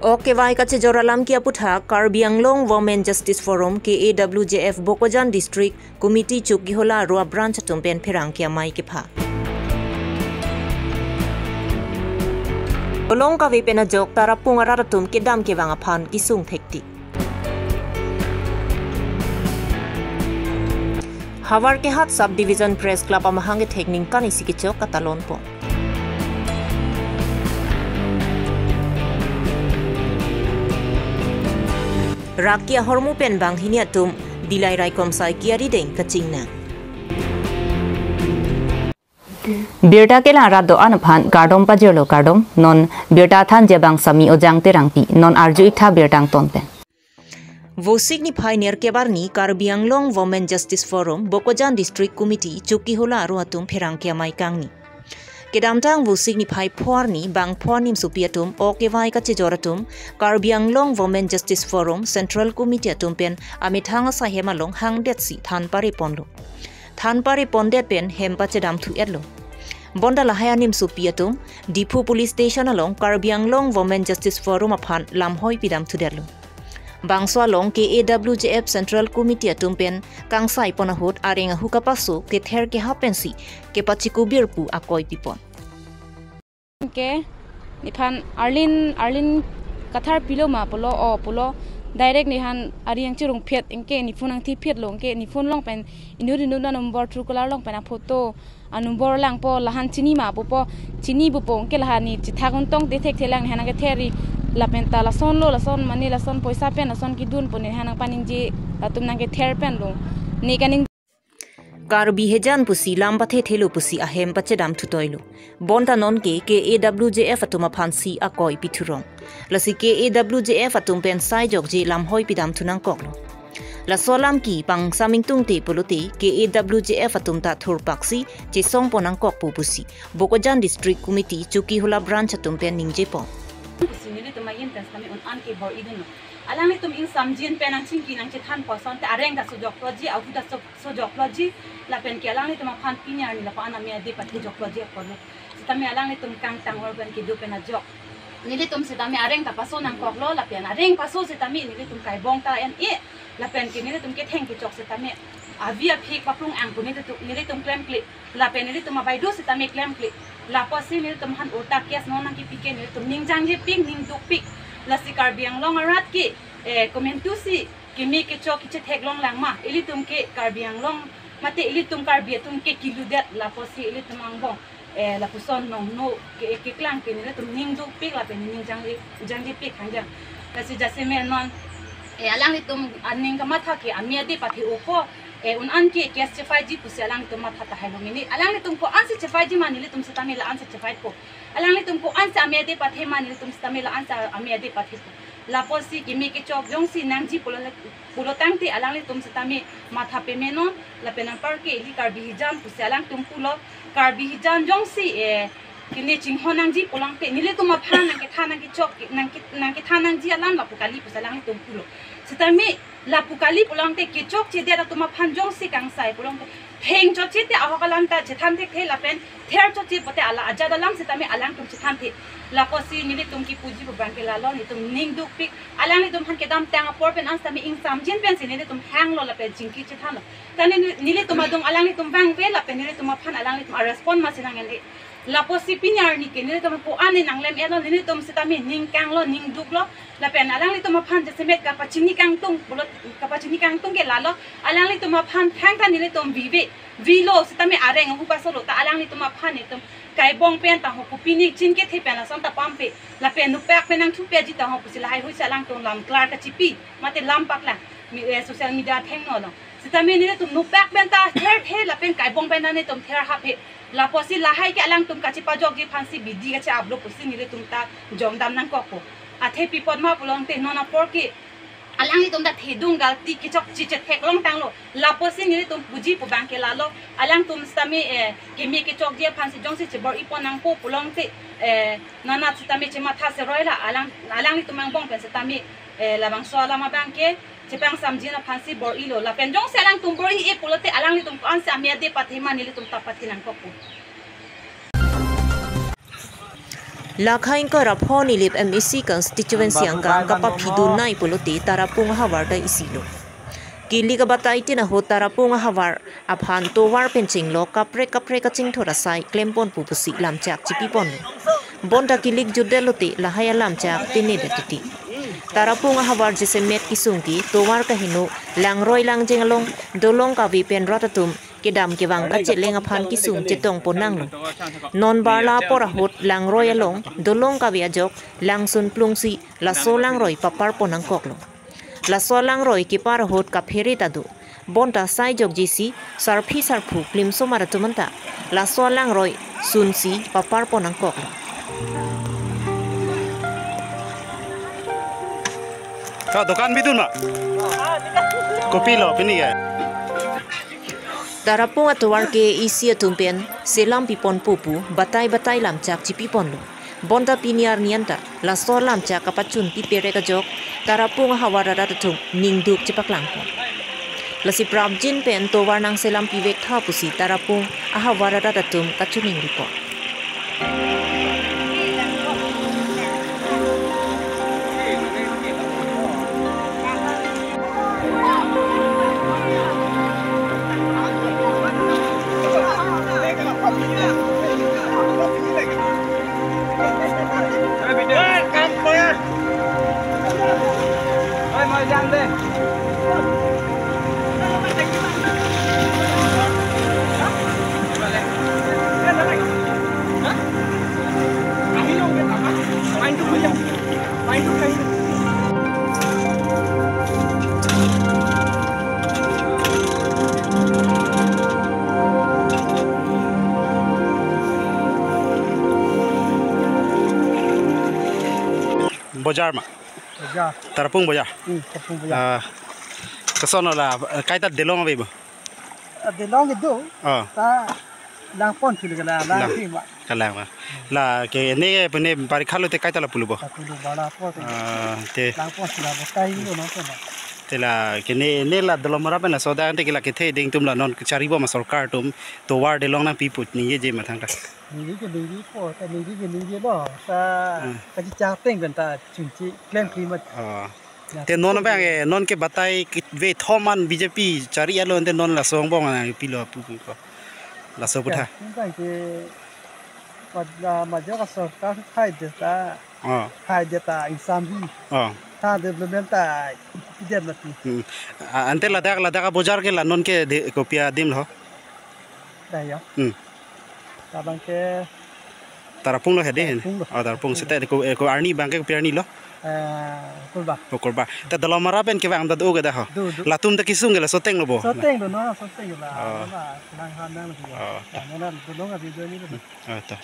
Oke vai ka joralam kia putha Karbi Longri Women Justice Forum KAWJF Bokojan District Committee Chuki Hola Rua Branch Tumpen Perang kia mai ki pha. Long ka vi pena jok tarapung aratum kedam ke wanga phan kisung thekti. Hawar ke hat subdivision press club amahange thekning kani sikichok katalon po. Rakia hormu pen bang hiniatum dilai rai komsai kiari deng kachingna. Birta ke lara do anaphan kardom pajolo kardom non birta than jebang sami ojang terangti non arju itha birtang tonte. Vosik ni pioneer ke barni Karbi Longri Women Justice Forum Bokojan District Committee Chuki Hola Ruatum Perang kia mai kangni. Kedamtang vosik ni pai porni bang pornim supiatum o ke vai ka joratum Karbi Longri Women Justice Forum Central Committee atum pen amithanga sahema long hang det si than pare ponlo. Than pare pondet pen hempa chedam thu edlo. Bonda lahayanim supiatum Dipu Police Station along Karbi Longri Women Justice Forum aphan lamhoi pidam thuderlo. Bangswa long KAWJF Central Committee atumpen kangsai ponahut arenga hukapasu ke ther ke hapensi ke pachiku birpu akoi pipon. Ke niphan Arlin kathar pilo ma polo o polo direct nihan ariang chirung phet engke nifunang thi phet long ke nifun long pen inuri na number true color long pen photo number lang po lahan chini ma po chini bu po ke lahani chithagon tong te thek thelang hana ke theri la penta la son mani la son poisa pen la son ki dun pone hanang paning ji latum nang ke ther pen lo ni kaning Karbi hejan pusi lamba the thelo pusi ahem pachedam thutoilo bonta non ke KAWJF atuma phansi akoi pithurong lasi KAWJF atum pen sai jok je lam hoi pidam thunang koklo la solam ki pang saming tung te polote KAWJF atum ta thur paksi je song ponang kok pu pusi Bokojan District Committee Chuki Hola Branch atum pen ningje po Sinili tumayin tas kami unan ke bor idun. Alang ni tum in samjin penang cingki nang cethan poson te areng da sojok loji au da sojok loji la pen ke alang ni tum phan pinyar ni la pa ana me de pat jok loji ko no. Sitami alang ni tum kang tang urban ke du pen jok. Nili tum sitami areng ta paso nang kok lo la pen areng paso sitami nili tum kai bong ta en e la pen ke nili tum ke theng ke jok sitami avia phik paplung ang ko nili tum klem klik la pen nili tum abai do sitami klem klik la posi nil tum han ota kias no nang ki pike nil tum ningjang je ping ning duk pik la si Karbi Longri arat ki komentu si kimi ke chok ki thek long lang ma ili tum ke Karbi Longri mate ili tum Karbi tum ke kiludet la posi ili tum ang bong la puson no ke klang ke nil tum ning duk pik la pen ningjang je pik hangjang la si jase me non alang ni tum aning ka matha ke amia de pathi opo unan ke kes chefai ji pusi alang tum matha ta hailo mini alang ni tum ko ansi chefai ji manili tum sitami la ansi chefai ko alang ni tum ko ansa amia de pathe manili tum sitami la ansa amia de pathe ko la posi kimi ke chok jong si nangji pulo tangti alang ni tum sitami matha pe menon la penang par ke li Karbi hijan pusi alang tum pulo Karbi hijan jong si kini ching honang ji pulang te nili tum aphan nang ke thana ki chok nang ke thanang ji alam la pukali pusi alang ni tum pulo sitami la pukali pulang te ke chok che dera tuma phanjong si kangsai pulang te theng cho che te ahokalam ta che tham te la pen ther cho che pote ala ajada lam se tame alang tum che tham te la ko si nili tum ki puji bu bank la lo ni tum ning duk pik alang ni tum han ke dam tang por pen ans tame ing sam jin pen se nili tum hang lo la pen jingki che tham tane nili tum adong alang ni tum bang ve la pen nili tum phan alang ni tum respond ma sinang ele la posi pinyar ni ke nili tum ko ane nang lem elo nili tum se tame ning kang lo ning duk lo la pen alang ni tum phan je semet ka pachini kang tung bolot ka pachini kang tung ke la lo alang ni tum phan thang ta nili tum vilo sitame areng hu pasolo ta alang ni tum phan ni tum kai bong pen ta ho pupini chin ke the pen la som ta pampe la pen nu pek penang thu pe ji ta ho pusi la hai hu sa lang tum lam klar ka chipi mate lam pak la social media theng no lo sitame ni tum nu pek pen ta the la pen kai bong pen na ni tum ther ha phe la posi la hai ke alang tum ka chi pa jog gi phansi bidi ka cha upload pusi ni tum ta jom dam nang ko ko a the pi pot ma pulong te no na por ki alang ni tum da thedung gal ti ki chok chi che thek long tang lo la posi ni tum puji pu bang ke la lo alang tum stami kimi ki chok je phansi jong si che bor ipon nang po pulong te nana stami che ma tha se roila alang ni tum ang bong pen stami la bang so la ma bang ke che pang samji na phansi bor ilo la pen jong se alang tum bor e pulote alang ni tum an sa amia de pathema ni tum ta pathinang ko pu Lakhain ka raphon ilip MEC constituency ang kapa phidun nai polote tarapung hawar da isilo. Kili ka batay tina ho tarapung hawar aphan to war penching lo kapre kaching thora sai klempon pupusi lamchak chipipon. Bonda kilik judelote lahaya lamchak tine detiti. Tarapung hawar jese met kisungki to war kahino langroi langjeng along dolong kawi pen ratatum kedam kewang kacet lenga phan kisung cetong ponang lo. Non barla porahut lang roy along dolong kawiajok langsun plungsi laso lang roy papar ponang koklo. Laso lang roy kiparahut kaphere tadu. Bonta sai jok jisi sarphi sarpu klim somaratumanta laso lang roy sunsi papar ponang koklo. Kau dukan bidun mak? Kopi lo, pini ya. Tarapung atuar ke isi atumpen selam pipon pupu batai lamcak cipipon lo. Bonda piniar nianta lasor lamcak kapacun pipere kajok tarapung hawara ratatung ningduk cepak langpon. Lasi prabjin pen towar nang selam pivek thapusi tarapung ahawara ratatung kacuning ripon. Bojar mak. Bojar. Tarapung bojar. Tarapung bojar. Kesono lah. Kaita delong apa ibu? Delong itu. Ta langpon kilo kala langpon mak. Kalang mak. Lah ke ini punya bari kalau te kaita la puluh boh. Puluh bala po. Te. Langpon sila bekai itu nonton. Tela kini la delong merape na soda ante kila kithe ding tum la non cari bo masarkar tum to war delong na piput ni ye je matang ka. Ni ke ni po ta ni lo ta kaji chateng kan ta cunci klaim klimat. Te non bang non ke batai ve thoman BJP cari alo ante non la song bong na pilo pupu ko. La so putha. Bang ke pada majo ka sarkar khai deta. Khai deta insan bi. Ta development ta tidak mati. Ante la dak bojar ke la non ke kopia dim lo. Dah ya. Tabang ke Tarapung lo hede. Tarapung sete ko arni bang ke kopia arni lo. Korba. Korba. Ta dalam marapen ke bang da do ke dah. Latum ta kisung ke la soteng lo bo. Soteng lo no soteng la. Nang hana mati. Nang dolong abi do ni lo. Ta.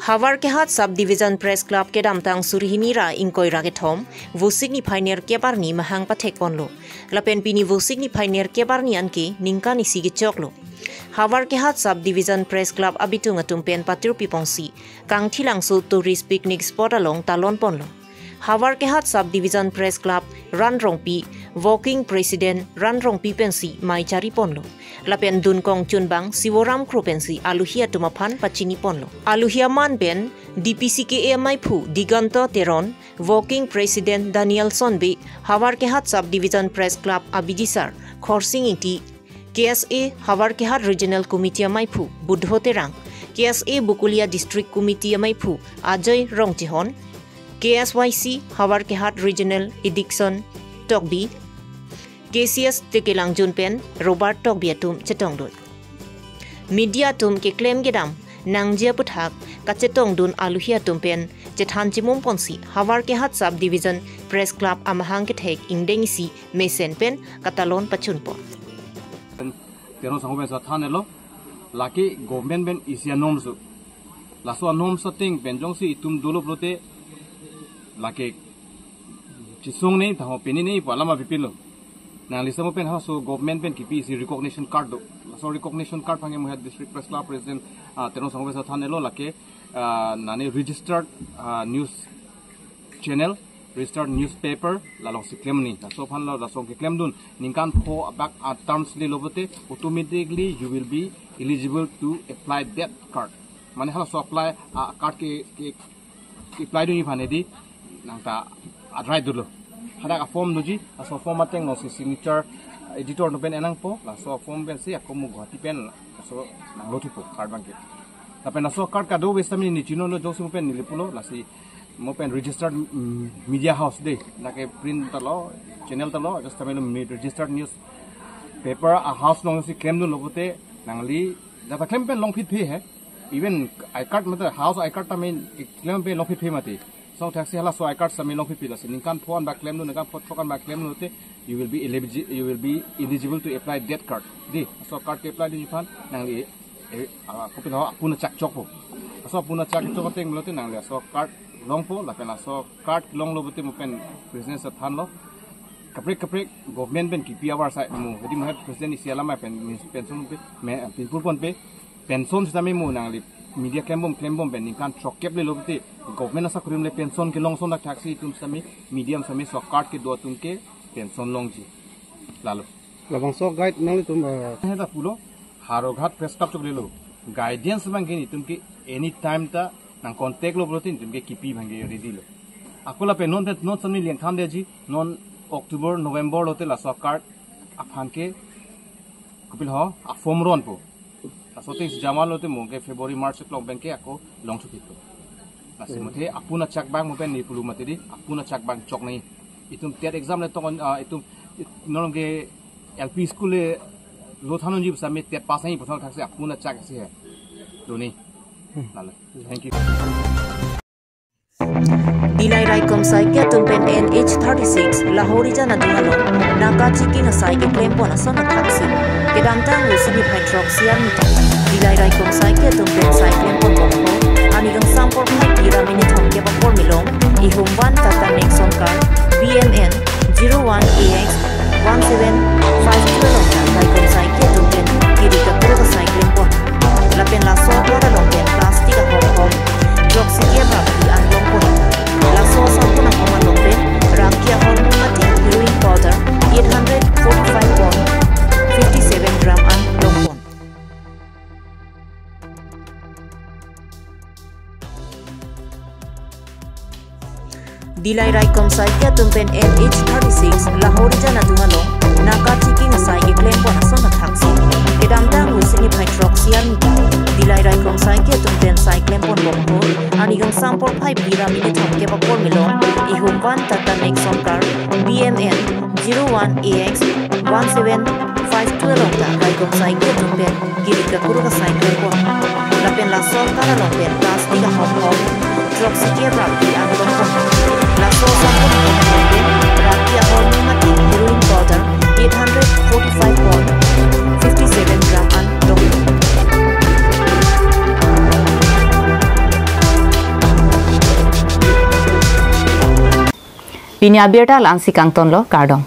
Hawar ke hat subdivision press club ke damtang surihimira inkoira ke thom vosik ni pioneer ke barni mahang pathek ponlo lapen pini vosik ni pioneer ke barni anke ningka ni sige choklo Hawar ke hat subdivision press club abitung atumpen patir pipongsi kang thilang so tourist picnic spot along talon ponlo Hawar ke hat subdivision press club ran rongpi walking president ran rongpi pensi mai chari ponlo lapen dun kong chunbang siworam kropensi aluhia tumaphan pachini ponlo aluhia man ben DPCK mai phu diganto teron walking president Daniel Sonbe Hawar ke hat subdivision press club abijisar khorsing iti KSA Hawar ke hat regional committee mai phu budho terang KSA Bukulia district committee mai phu Ajay Rongchihon KSYC Hawar ke hat regional addiction Tokbi KCS Tekelang Junpen Robert Tokbiatum Chetongdun Media tum ke claim gedam nangjia puthak kachetong dun aluhia tumpen jethan chimum ponsi Hawar ke hat subdivision press club amahang ke thek ingdengisi mesen pen katalon pachunpo Teno sangoben sa thanelo laki government ben isia nomsu laso nom setting benjong si itum dulu prote laki chisung nei thaho peni nei palama pipilo na lisamo pen ha so government pen kipi si recognition card do so recognition card phange mo district press club president teno sangoben sa thanelo laki nani registered news channel registered newspaper lalong si claim ni so phan la so claim dun ningkan pho back terms li lobote automatically you will be eligible to apply that card Mana hala so apply card ke apply duni phane di nangta adrai dulu. Hada ka form nuji so form mateng no signature editor no pen enang po la so form pen si akomu guati pen so nang lotu po card bank. Tapi na so card ka do westami ni chino no josu pen nilipulo la si mo pen registered media house de na ke print talo channel talo just tamelo registered news paper a house no si claim no lobote nangli jata claim pen long fit phe hai even I card matlab house I card tamen claim pe long fit phe mate so taxi hala so I card samen long fit phe la sin kan phone ba claim no kan thokan ba claim no te you will be eligible to apply that card di so card ke apply di fan nangli ko pe ha puna chak chok po so puna chak chok te nglo te nangli so card long po la pena so card long lo bote mo pen business than lo kapre government ben kipi awar sai mo hedi mo president isiala ma pen pension pe me people pon pe pension sa me mo nangli media claim bom ben kan chokep le lo bote government asa kurim le pension ke long son na taxi tum sa me medium sa me so card ke do tum ke pension long ji lalo labang so guide nang tum heda pulo haro ghat press club chok le lo guidance bang ke ni tum ke any time ta nang contact lo protein tum ke kipi bhange ready lo akola pe non samni lian kham de ji non October November lote la so card afhan ke kupil ho a form ron po asote jamal lote mo ke February March klong bank ke ako long chu kito asimothe apuna chak bang mo pen ni pulu mate di apuna chak bang chok nei itum tet exam le tong itum non ke LP school le lo thanon ji sa me tet pass nei prothom thak se apuna chak se hai doni lala thank you Dilai rai kom sai ke tumpen NH36 Lahori jana dungalo naka chiki na sai ke claim pon asona thaksi ke damtang usini hydroxyar mita dilai rai kom sai ke tumpen sai claim pon bombo ani gang sampor phai tira minute hom ke bapor milong I humban tata nexon car BMN 01AX 17512 rai kom sai ke tumpen kiri ka puro ka sai claim pon lapen la so para longpen plastic hom hydroxyar bapti an long pon la sauce pun aku malomben rakia hormone mati heroin powder 845.57 gram an lompon dilai rai kom sai ke tumpen NH36 Lahori jana dungalo naka chiki na sai ke claim pon asona thaksi kedam dang usini hydroxyar mita dilai rai kom sai ke tumpen sai claim pon bombo ani gang sampor phai bira minute hom ke bapor milong I humban tata nexon car BMN 01AX 17512 ta rai kom sai ke tumpen kiri ka kuru ka sai claim pon lapen la sol kara longpen plastic hom hydroxyar bapti an lompon la sauce pun lomben rakia hormone mati heroin powder 845.57 gram an lompon Karbi Abirta lansi kangton lo kardong